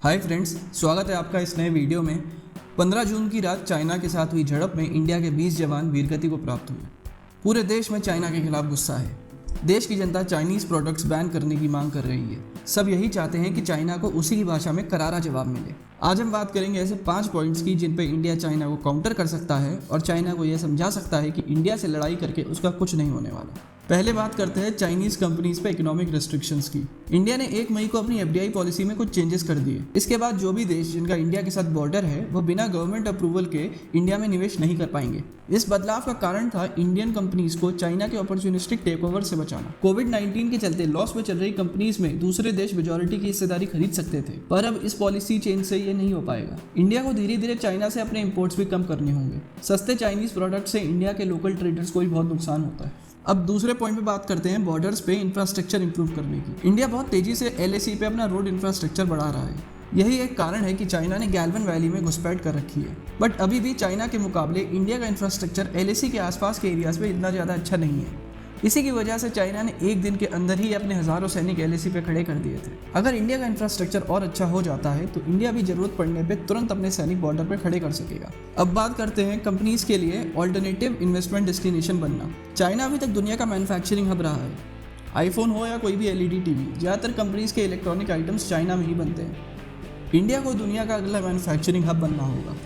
Hi friends, स्वागत है आपका इस नए वीडियो में। 15 जून की रात चाइना के साथ हुई झड़प में इंडिया के 20 जवान वीरगति को प्राप्त हुए। पूरे देश में चाइना के खिलाफ गुस्सा है। देश की जनता चाइनीज़ प्रोडक्ट्स बैन करने की मांग कर रही है। सब यही चाहते हैं कि चाइना को उसी की भाषा में करारा जवाब मिले। आज हम बात करेंगे ऐसे 5 पॉइंट्स की जिन पर इंडिया चाइना को काउंटर कर सकता है और चाइना को यह समझा सकता है कि इंडिया से लड़ाई करके उसका कुछ नहीं होने वाला। पहले बात करते हैं चाइनीज कंपनीज पे इकोनॉमिक रेस्ट्रिक्शंस की। इंडिया ने 1 मई को अपनी एफडीआई पॉलिसी में कुछ चेंजेस कर दिए। इसके बाद जो भी देश जिनका इंडिया के साथ बॉर्डर है वो बिना गवर्नमेंट अप्रूवल के इंडिया में निवेश नहीं कर पाएंगे। इस बदलाव का कारण था इंडियन कंपनीज को चाइना के अपॉर्चुनिस्टिक टेकओवर से बचाना। कोविड-19 के चलते लॉस में चल रही कंपनीज में दूसरे देश मेजॉरिटी की हिस्सेदारी खरीद सकते थे, पर अब इस पॉलिसी चेंज से ये नहीं हो पाएगा। इंडिया को धीरे धीरे चाइना से अपने इंपोर्ट्स भी कम करने होंगे। सस्ते चाइनीज प्रोडक्ट से इंडिया के लोकल ट्रेडर्स को भी बहुत नुकसान होता है। अब दूसरे पॉइंट पे बात करते हैं बॉर्डर्स पे इंफ्रास्ट्रक्चर इंप्रूव करने की। इंडिया बहुत तेजी से एलएसी पे अपना रोड इंफ्रास्ट्रक्चर बढ़ा रहा है। यही एक कारण है कि चाइना ने गैल्वन वैली में घुसपैठ कर रखी है। बट अभी भी चाइना के मुकाबले इंडिया का इंफ्रास्ट्रक्चर एलएसी के आसपास के एरियाज में इतना ज़्यादा अच्छा नहीं है। इसी की वजह से चाइना ने एक दिन के अंदर ही अपने हज़ारों सैनिक एलएसी पे खड़े कर दिए थे। अगर इंडिया का इंफ्रास्ट्रक्चर और अच्छा हो जाता है तो इंडिया भी जरूरत पड़ने पे तुरंत अपने सैनिक बॉर्डर पे खड़े कर सकेगा। अब बात करते हैं कंपनीज के लिए ऑल्टरनेटिव इन्वेस्टमेंट डेस्टिनेशन बनना। चाइना अभी तक दुनिया का मैन्युफैक्चरिंग हब रहा है। आईफोन हो या कोई भी एलईडी टीवी, ज़्यादातर कंपनीज के इलेक्ट्रॉनिक आइटम्स चाइना में ही बनते हैं। इंडिया को दुनिया का अगला मैन्युफैक्चरिंग हब बनना होगा।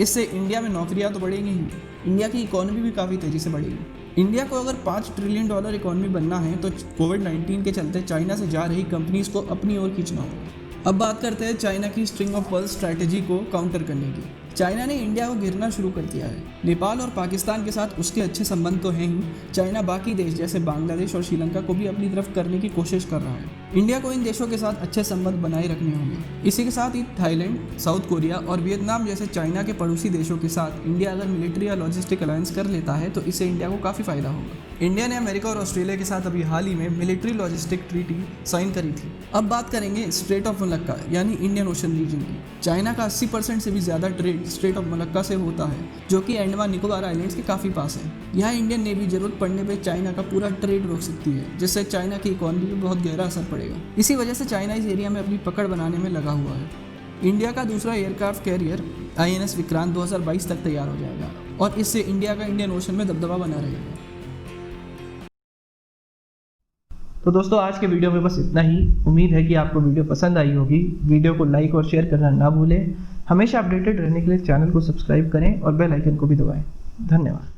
इससे इंडिया में नौकरियां तो बढ़ेंगी ही, इंडिया की इकोनॉमी भी काफ़ी तेज़ी से बढ़ेगी। इंडिया को अगर $5 ट्रिलियन इकोनॉमी बनना है तो कोविड-19 के चलते चाइना से जा रही कंपनीज को अपनी ओर खींचना होगा। अब बात करते हैं चाइना की स्ट्रिंग ऑफ पर्ल्स स्ट्रैटेजी को काउंटर करने की। चाइना ने इंडिया को घेरना शुरू कर दिया है। नेपाल और पाकिस्तान के साथ उसके अच्छे संबंध तो हैं ही, चाइना बाकी देश जैसे बांग्लादेश और श्रीलंका को भी अपनी तरफ करने की कोशिश कर रहा है। इंडिया को इन देशों के साथ अच्छे संबंध बनाए रखने होंगे। इसी के साथ ही थाईलैंड, साउथ कोरिया और वियतनाम जैसे चाइना के पड़ोसी देशों के साथ इंडिया अगर मिलिट्री या लॉजिस्टिक अलायंस कर लेता है तो इससे इंडिया को काफ़ी फायदा होगा। इंडिया ने अमेरिका और ऑस्ट्रेलिया के साथ अभी हाल ही में मिलिट्री लॉजिस्टिक ट्रीटी साइन करी थी। अब बात करेंगे स्ट्रेट ऑफ मलक्का यानी इंडियन ओशन रीजन की। चाइना का 80% से भी ज़्यादा ट्रेड स्ट्रेट ऑफ मलक्का से होता है, जो कि अंडमान निकोबार आइलैंड्स के काफ़ी पास है। यहाँ इंडियन नेवी जरूरत पड़ने पे चाइना का पूरा ट्रेड रोक सकती है, जिससे चाइना की इकोनॉमी पर बहुत गहरा असर पड़ेगा। इसी वजह से चाइना इस एरिया में अपनी पकड़ बनाने में लगा हुआ है। इंडिया का दूसरा एयरक्राफ्ट कैरियर INS विक्रांत 2022 तक तैयार हो जाएगा और इससे इंडिया का इंडियन ओशन में दबदबा बना रहेगा। तो दोस्तों, आज के वीडियो में बस इतना ही। उम्मीद है कि आपको वीडियो पसंद आई होगी। वीडियो को लाइक और शेयर करना ना भूलें। हमेशा अपडेटेड रहने के लिए चैनल को सब्सक्राइब करें और बेल आइकन को भी दबाएं। धन्यवाद।